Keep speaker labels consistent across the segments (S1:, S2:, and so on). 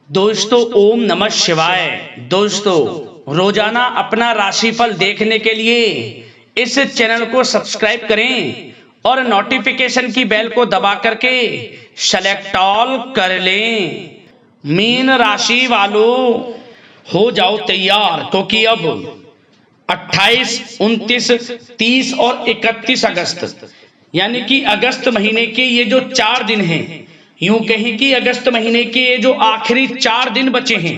S1: दोस्तों ओम नमः शिवाय। दोस्तों रोजाना अपना राशिफल देखने के लिए इस चैनल को सब्सक्राइब करें और नोटिफिकेशन की बेल को दबा करके सेलेक्ट ऑल कर लें। मीन राशि वालों हो जाओ तैयार, क्योंकि अब 28, 29, 30 और 31 अगस्त यानी कि अगस्त महीने के ये जो 4 दिन हैं, यूं कहें कि अगस्त महीने के ये जो आखिरी 4 दिन बचे हैं,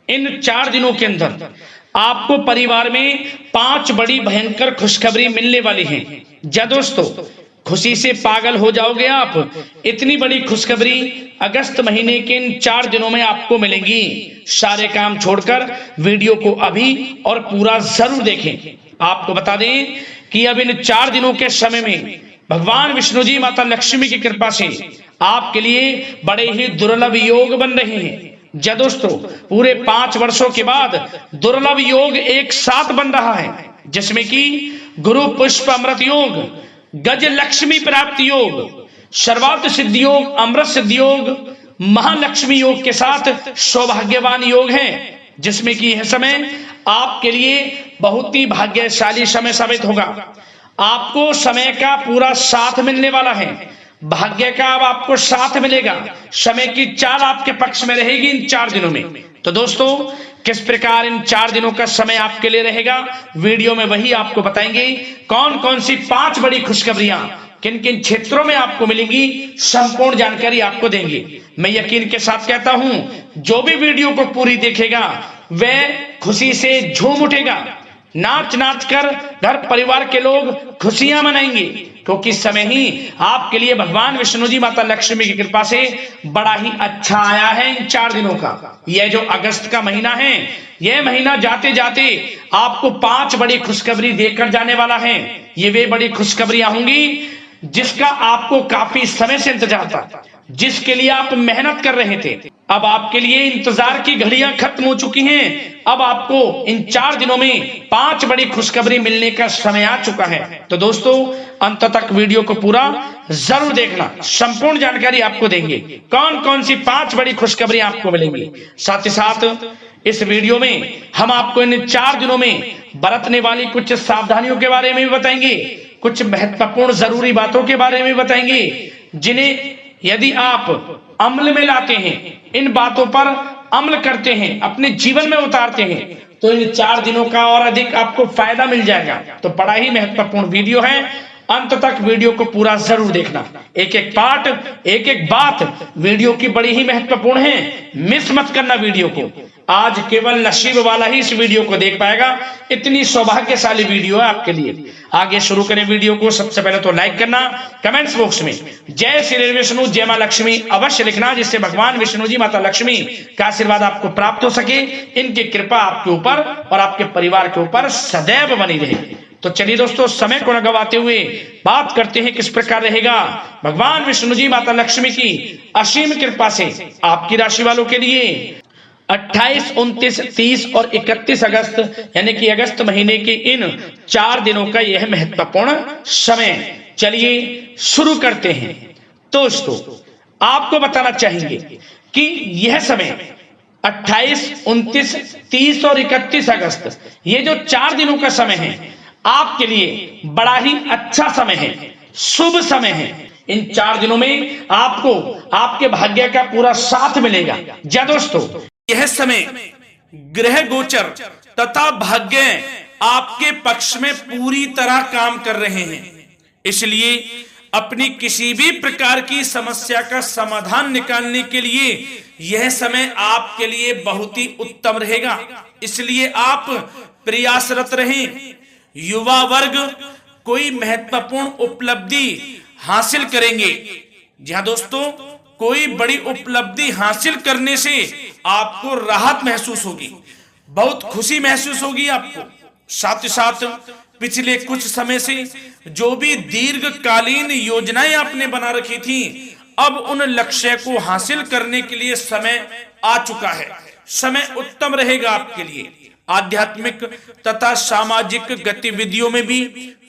S1: इन 4 दिनों के अंदर आपको परिवार में 5 बड़ी भयंकर खुशखबरी मिलने वाली हैं। जा दोस्तों, खुशी से पागल हो जाओगे आप। इतनी बड़ी खुशखबरी अगस्त महीने के इन 4 दिनों में आपको मिलेंगी। सारे काम छोड़कर वीडियो को अभी और पूरा जरूर देखें। आपको बता दें कि अब इन 4 दिनों के समय में भगवान विष्णु जी, माता लक्ष्मी की कृपा से आपके लिए बड़े ही दुर्लभ योग बन रहे हैं। जा दोस्तों, पूरे 5 वर्षों के बाद दुर्लभ योग एक साथ बन रहा है, जिसमें कि गुरु पुष्प अमृत योग, गज लक्ष्मी प्राप्ति योग, सर्वार्थ सिद्धि योग, अमृत सिद्धि योग, महालक्ष्मी योग के साथ सौभाग्यवान योग है, जिसमें कि यह समय आपके लिए बहुत ही भाग्यशाली समय साबित होगा। आपको समय का पूरा साथ मिलने वाला है, भाग्य का अब आपको साथ मिलेगा। समय की चाल आपके पक्ष में रहेगी इन 4 दिनों में। तो दोस्तों, किस प्रकार इन 4 दिनों का समय आपके लिए रहेगा, वीडियो में वही आपको बताएंगे। कौन कौन सी 5 बड़ी खुशखबरियां किन किन क्षेत्रों में आपको मिलेंगी, संपूर्ण जानकारी आपको देंगे। मैं यकीन के साथ कहता हूं, जो भी वीडियो को पूरी देखेगा वह खुशी से झूम उठेगा। नाच नाच कर घर परिवार के लोग खुशियां मनाएंगे, क्योंकि समय ही आपके लिए भगवान विष्णु जी, माता लक्ष्मी की कृपा से बड़ा ही अच्छा आया है इन 4 दिनों का। यह जो अगस्त का महीना है, यह महीना जाते जाते आपको 5 बड़ी खुशखबरी देकर जाने वाला है। ये वे बड़ी खुशखबरियां होंगी जिसका आपको काफी समय से इंतजार था, जिसके लिए आप मेहनत कर रहे थे। अब आपके लिए इंतजार की घड़ियां खत्म हो चुकी हैं। अब आपको इन 4 दिनों में 5 बड़ी खुशखबरी मिलने का समय आ चुका है। तो दोस्तों, अंत तक वीडियो को पूरा जरूर देखना, संपूर्ण जानकारी आपको देंगे। कौन कौन सी 5 बड़ी खुशखबरी आपको मिलेंगी, साथ ही साथ इस वीडियो में हम आपको इन 4 दिनों में बरतने वाली कुछ सावधानियों के बारे में भी बताएंगे, कुछ महत्वपूर्ण जरूरी बातों के बारे में बताएंगे, जिन्हें यदि आप अमल में लाते हैं, इन बातों पर अमल करते हैं, अपने जीवन में उतारते हैं, तो इन 4 दिनों का और अधिक आपको फायदा मिल जाएगा। तो बड़ा ही महत्वपूर्ण वीडियो है, अंत तक वीडियो को पूरा जरूर देखना। एक एक पार्ट, एक एक बात वीडियो की बड़ी ही महत्वपूर्ण है, मिस मत करना वीडियो को। आज केवल नसीब वाला ही इस वीडियो को देख पाएगा, इतनी सौभाग्यशाली वीडियो है आपके लिए। आगे शुरू करें वीडियो को। सबसे पहले तो लाइक करना, कमेंट्स बॉक्स में जय श्री विष्णु, जय मां लक्ष्मी अवश्य लिखना, जिससे भगवान विष्णु जी, माता लक्ष्मी का आशीर्वाद आपको प्राप्त हो सके, इनकी कृपा आपके ऊपर और आपके परिवार के ऊपर सदैव बनी रहे। तो चलिए दोस्तों, समय को न गवाते हुए बात करते हैं किस प्रकार रहेगा भगवान विष्णु जी, माता लक्ष्मी की असीम कृपा से आपकी राशि वालों के लिए 28, 29, 30 और 31 अगस्त यानी कि अगस्त महीने के इन 4 दिनों का यह महत्वपूर्ण समय। चलिए शुरू करते हैं। दोस्तों, आपको बताना चाहेंगे कि यह समय 28, 29, 30 और 31 अगस्त, ये जो 4 दिनों का समय है, आपके लिए बड़ा ही अच्छा समय है, शुभ समय है। इन 4 दिनों में आपको आपके भाग्य का पूरा साथ मिलेगा। जा दोस्तों, यह समय ग्रह गोचर तथा भाग्य आपके पक्ष में पूरी तरह काम कर रहे हैं, इसलिए अपनी किसी भी प्रकार की समस्या का समाधान निकालने के लिए यह समय आपके लिए बहुत ही उत्तम रहेगा। इसलिए आप प्रयासरत रहें। युवा वर्ग कोई महत्वपूर्ण उपलब्धि हासिल करेंगे। जी हाँ दोस्तों, कोई बड़ी उपलब्धि हासिल करने से आपको राहत महसूस होगी, बहुत खुशी महसूस होगी आपको। साथ ही साथ पिछले कुछ समय से जो भी दीर्घकालीन योजनाएं आपने बना रखी थी, अब उन लक्ष्य को हासिल करने के लिए समय आ चुका है। समय उत्तम रहेगा आपके लिए। आध्यात्मिक तथा सामाजिक गतिविधियों में भी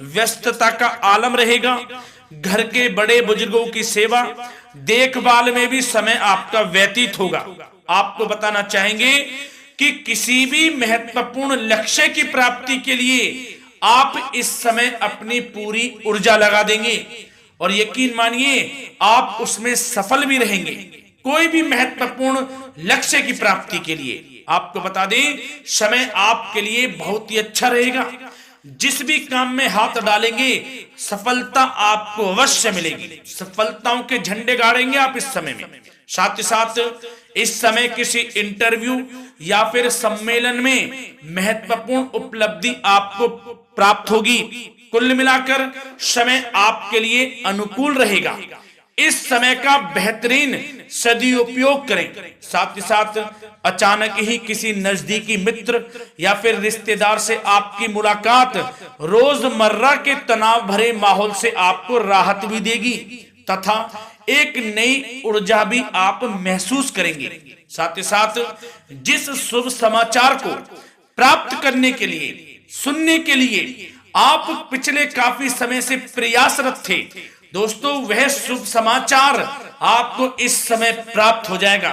S1: व्यस्तता का आलम रहेगा। घर के बड़े बुजुर्गों की सेवा देखभाल में भी समय आपका व्यतीत होगा।
S2: आपको बताना चाहेंगे कि किसी भी महत्वपूर्ण लक्ष्य की प्राप्ति के लिए आप इस समय अपनी पूरी ऊर्जा लगा देंगे और यकीन मानिए आप उसमें सफल भी रहेंगे। कोई भी महत्वपूर्ण लक्ष्य की प्राप्ति के लिए आपको बता दें, समय आपके लिए बहुत ही अच्छा रहेगा। जिस भी काम में हाथ डालेंगे सफलता आपको अवश्य मिलेगी। सफलताओं के झंडे गाड़ेंगे आप इस समय में। साथ ही साथ इस समय किसी इंटरव्यू या फिर सम्मेलन में महत्वपूर्ण उपलब्धि आपको प्राप्त होगी। कुल मिलाकर समय आपके लिए अनुकूल रहेगा। इस समय का बेहतरीन सदुपयोग करें। साथ ही साथ अचानक ही किसी नजदीकी मित्र या फिर रिश्तेदार से आपकी मुलाकात रोजमर्रा के तनाव भरे माहौल से आपको राहत भी देगी तथा एक नई ऊर्जा भी आप महसूस करेंगे। साथ ही साथ जिस शुभ समाचार को प्राप्त करने के लिए, सुनने के लिए आप पिछले काफी समय से प्रयासरत थे दोस्तों, वह शुभ समाचार आपको इस समय प्राप्त हो जाएगा।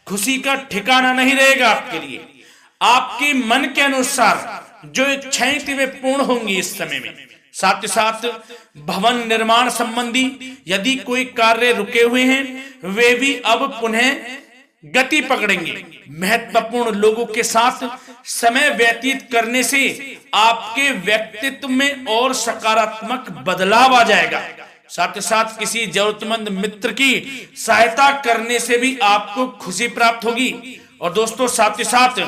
S2: खुशी का ठिकाना नहीं रहेगा आपके लिए। आपके मन के अनुसार जो इच्छाएं थी वे पूर्ण होंगी इस समय में। साथ ही साथ भवन निर्माण संबंधी यदि कोई कार्य रुके हुए हैं वे भी अब पुनः गति पकड़ेंगे। महत्वपूर्ण लोगों के साथ समय व्यतीत करने से आपके व्यक्तित्व में और सकारात्मक बदलाव आ जाएगा। साथ ही साथ किसी जरूरतमंद मित्र की सहायता करने से भी आपको खुशी प्राप्त होगी। और दोस्तों साथ ही साथ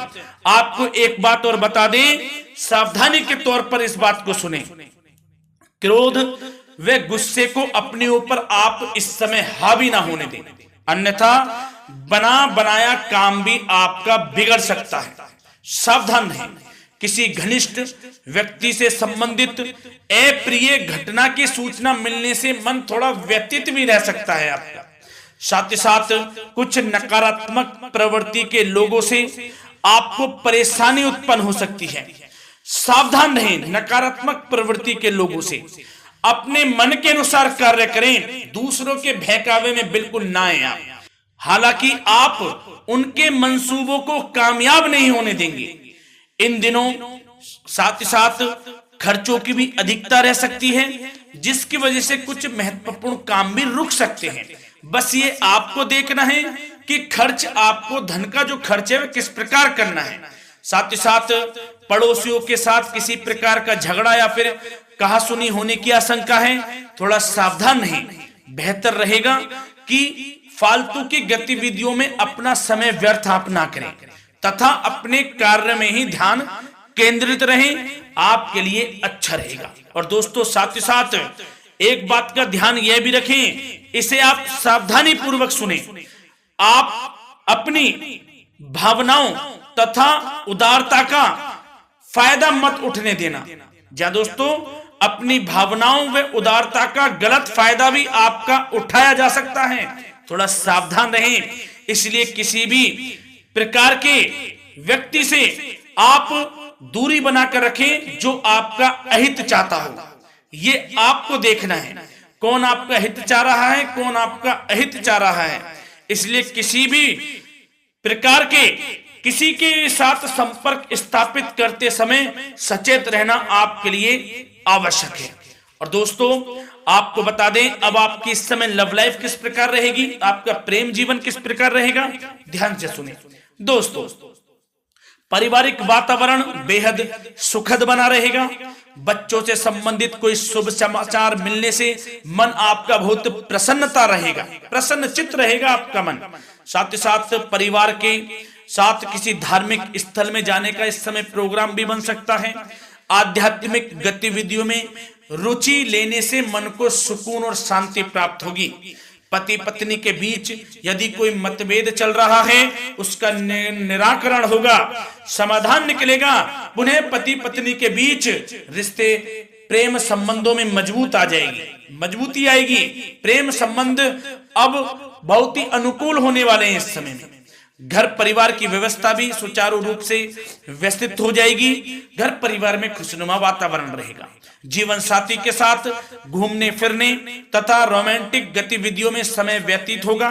S2: आपको एक बात और बता दें, सावधानी के तौर पर इस बात को सुने। क्रोध व गुस्से को अपने ऊपर आप इस समय हावी ना होने दें, अन्यथा बना बनाया काम भी आपका बिगड़ सकता है। सावधान रहें। किसी घनिष्ठ व्यक्ति से संबंधित अप्रिय घटना की सूचना मिलने से मन थोड़ा व्यतीत भी रह सकता है आपका। साथ ही साथ कुछ नकारात्मक प्रवृत्ति के लोगों से आपको परेशानी उत्पन्न हो सकती है। सावधान रहें नकारात्मक प्रवृत्ति के लोगों से। अपने मन के अनुसार कार्य करें, दूसरों के बहकावे में बिल्कुल ना आए आप। हालांकि आप उनके मंसूबों को कामयाब नहीं होने देंगे। इन दिनों साथ ही साथ खर्चों की भी अधिकता रह सकती है, जिसकी वजह से कुछ महत्वपूर्ण काम भी रुक सकते हैं। बस ये आपको देखना है कि खर्च, आपको धन का जो खर्च है वह किस प्रकार करना है। साथ ही साथ पड़ोसियों के साथ किसी प्रकार का झगड़ा या फिर कहासुनी होने की आशंका है, थोड़ा सावधान रहें। बेहतर रहेगा कि फालतू की गतिविधियों में अपना समय व्यर्थ आप ना करें तथा अपने कार्य में ही ध्यान केंद्रित रहें, आपके लिए अच्छा रहेगा। और दोस्तों साथ ही साथ एक बात का ध्यान यह भी रखें, इसे आप सावधानी पूर्वक सुने। आप अपनी भावनाओं तथा उदारता का फायदा मत उठने देना। जा दोस्तों, अपनी भावनाओं व उदारता का गलत फायदा भी आपका उठाया जा सकता है, थोड़ा सावधान रहें। इसलिए किसी भी प्रकार के व्यक्ति से आप दूरी बनाकर रखें जो आपका अहित चाहता हो। ये आपको देखना है, कौन आपका हित चाह रहा है, कौन आपका अहित चाह रहा है। इसलिए किसी भी प्रकार के किसी के साथ संपर्क स्थापित करते समय सचेत रहना आपके लिए आवश्यक है। और दोस्तों आपको बता दें, अब आपकी इस समय लव लाइफ किस प्रकार रहेगी, आपका प्रेम जीवन किस प्रकार रहेगा, ध्यान से सुने। दोस्तों पारिवारिक वातावरण बेहद सुखद बना रहेगा। बच्चों से संबंधित कोई शुभ समाचार मिलने से मन आपका बहुत प्रसन्नता रहेगा, प्रसन्नचित्त रहेगा आपका मन। साथ ही साथ परिवार के साथ किसी धार्मिक स्थल में जाने का इस समय प्रोग्राम भी बन सकता है। आध्यात्मिक गतिविधियों में रुचि लेने से मन को सुकून और शांति प्राप्त होगी। पति पत्नी के बीच यदि कोई मतभेद चल रहा है उसका निराकरण होगा, समाधान निकलेगा। पुनः पति पत्नी के बीच रिश्ते, प्रेम संबंधों में मजबूत आ जाएगी, मजबूती आएगी। प्रेम संबंध अब बहुत ही अनुकूल होने वाले हैं इस समय में। घर परिवार की व्यवस्था भी सुचारू रूप से व्यवस्थित हो जाएगी। घर परिवार में खुशनुमा वातावरण रहेगा। जीवन साथी के साथ घूमने फिरने तथा रोमांटिक गतिविधियों में समय व्यतीत होगा।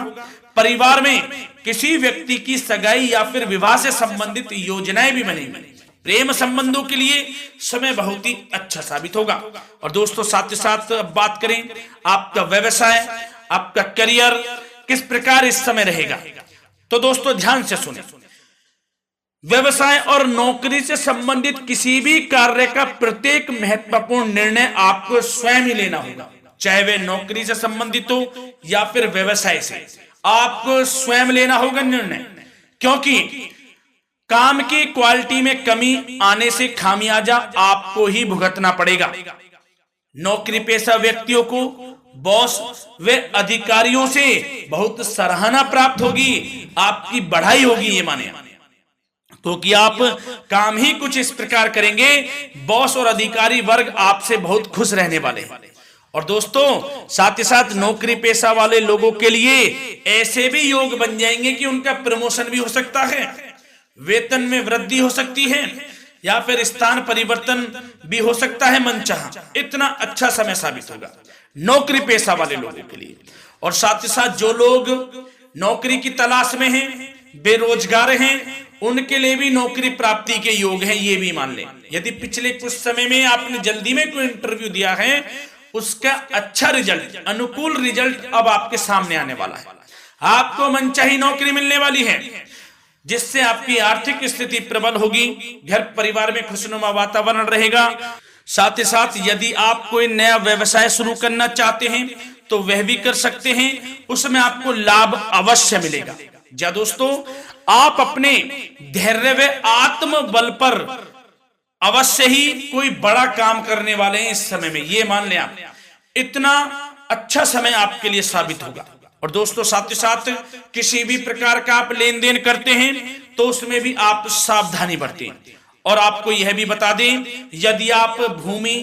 S2: परिवार में किसी व्यक्ति की सगाई या फिर विवाह से संबंधित योजनाएं भी बनेंगी। प्रेम संबंधों के लिए समय बहुत ही अच्छा साबित होगा। और दोस्तों साथ ही साथ अब बात करें आपका व्यवसाय, आपका करियर किस प्रकार इस समय रहेगा, तो दोस्तों ध्यान से सुने। व्यवसाय और नौकरी से संबंधित किसी भी कार्य का प्रत्येक महत्वपूर्ण निर्णय आपको स्वयं ही लेना होगा, चाहे वे नौकरी से संबंधित हो या फिर व्यवसाय से, आपको स्वयं लेना होगा निर्णय। क्योंकि काम की क्वालिटी में कमी आने से खामियाजा आपको ही भुगतना पड़ेगा। नौकरी पेशा व्यक्तियों को बॉस व अधिकारियों से बहुत सराहना प्राप्त होगी, आपकी बढ़ाई होगी, ये माने तो कि आप काम ही कुछ इस प्रकार करेंगे, बॉस और अधिकारी वर्ग आपसे बहुत खुश रहने वाले हैं। और दोस्तों साथ ही साथ नौकरी पेशा वाले लोगों के लिए ऐसे भी योग बन जाएंगे कि उनका प्रमोशन भी हो सकता है, वेतन में वृद्धि हो सकती है, या फिर स्थान परिवर्तन भी हो सकता है मनचाहा। इतना अच्छा समय साबित होगा नौकरी पेशा वाले लोगों के लिए। और साथ ही साथ जो लोग नौकरी की तलाश में हैं, बेरोजगार हैं, उनके लिए भी नौकरी प्राप्ति के योग हैं, ये भी मान लें। यदि पिछले कुछ समय में आपने जल्दी में कोई इंटरव्यू दिया है, उसका अच्छा रिजल्ट, अनुकूल रिजल्ट अब आपके सामने आने वाला है। आपको मनचाही नौकरी मिलने वाली है, जिससे आपकी आर्थिक स्थिति प्रबल होगी, घर परिवार में खुशनुमा वातावरण रहेगा। साथ ही साथ यदि आप कोई नया व्यवसाय शुरू करना चाहते हैं तो वह भी कर सकते हैं, उसमें आपको लाभ अवश्य मिलेगा। जा दोस्तों आप अपने धैर्य व आत्मबल पर अवश्य ही कोई बड़ा काम करने वाले हैं इस समय में, ये मान लें आप। इतना अच्छा समय आपके लिए साबित होगा। और दोस्तों साथ ही साथ किसी भी प्रकार का आप लेन देन करते हैं तो उसमें भी आप सावधानी बरतें। और आपको यह भी बता दें, यदि आप भूमि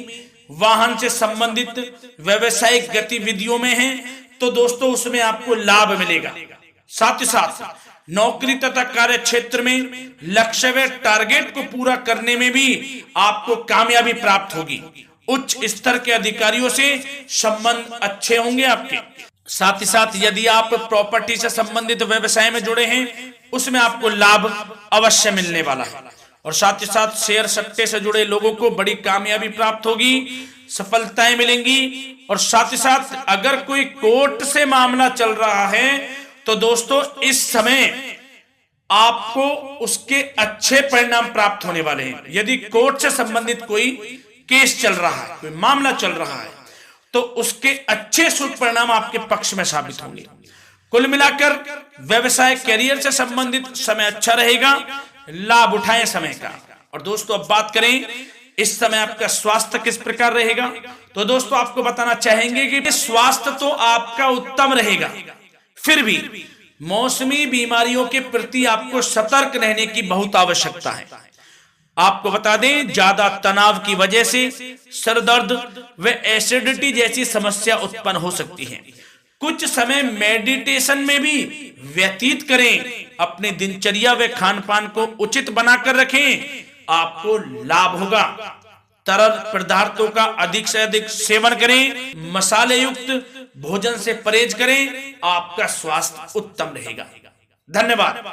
S2: वाहन से संबंधित व्यावसायिक गतिविधियों में हैं तो दोस्तों उसमें आपको लाभ मिलेगा। साथ ही साथ नौकरी तथा कार्य क्षेत्र में लक्ष्य व टारगेट को पूरा करने में भी आपको कामयाबी प्राप्त होगी। उच्च स्तर के अधिकारियों से संबंध अच्छे होंगे आपके। साथ ही साथ यदि आप प्रॉपर्टी से संबंधित व्यवसाय में जुड़े हैं, उसमें आपको लाभ अवश्य मिलने वाला है। और साथ ही साथ शेयर सट्टे से जुड़े लोगों को बड़ी कामयाबी प्राप्त होगी, सफलताएं मिलेंगी। और साथ ही साथ अगर कोई कोर्ट से मामला चल रहा है तो दोस्तों इस समय आपको उसके अच्छे परिणाम प्राप्त होने वाले हैं। यदि कोर्ट से संबंधित कोई केस चल रहा है, कोई मामला चल रहा है, तो उसके अच्छे शुभ परिणाम आपके पक्ष में साबित होंगे। कुल मिलाकर व्यवसाय करियर से संबंधित समय अच्छा रहेगा, लाभ उठाएं समय का। और दोस्तों अब बात करें इस समय आपका स्वास्थ्य किस प्रकार रहेगा, तो दोस्तों आपको बताना चाहेंगे कि स्वास्थ्य तो आपका उत्तम रहेगा, फिर भी मौसमी बीमारियों के प्रति आपको सतर्क रहने की बहुत आवश्यकता है। आपको बता दें ज्यादा तनाव की वजह से सर दर्द व एसिडिटी जैसी समस्या उत्पन्न हो सकती है। कुछ समय मेडिटेशन में भी व्यतीत करें, अपनी दिनचर्या व खान पान को उचित बनाकर रखें, आपको लाभ होगा। तरल पदार्थों का अधिक से अधिक सेवन करें, मसाले युक्त भोजन से परहेज करें, आपका स्वास्थ्य उत्तम रहेगा। धन्यवाद।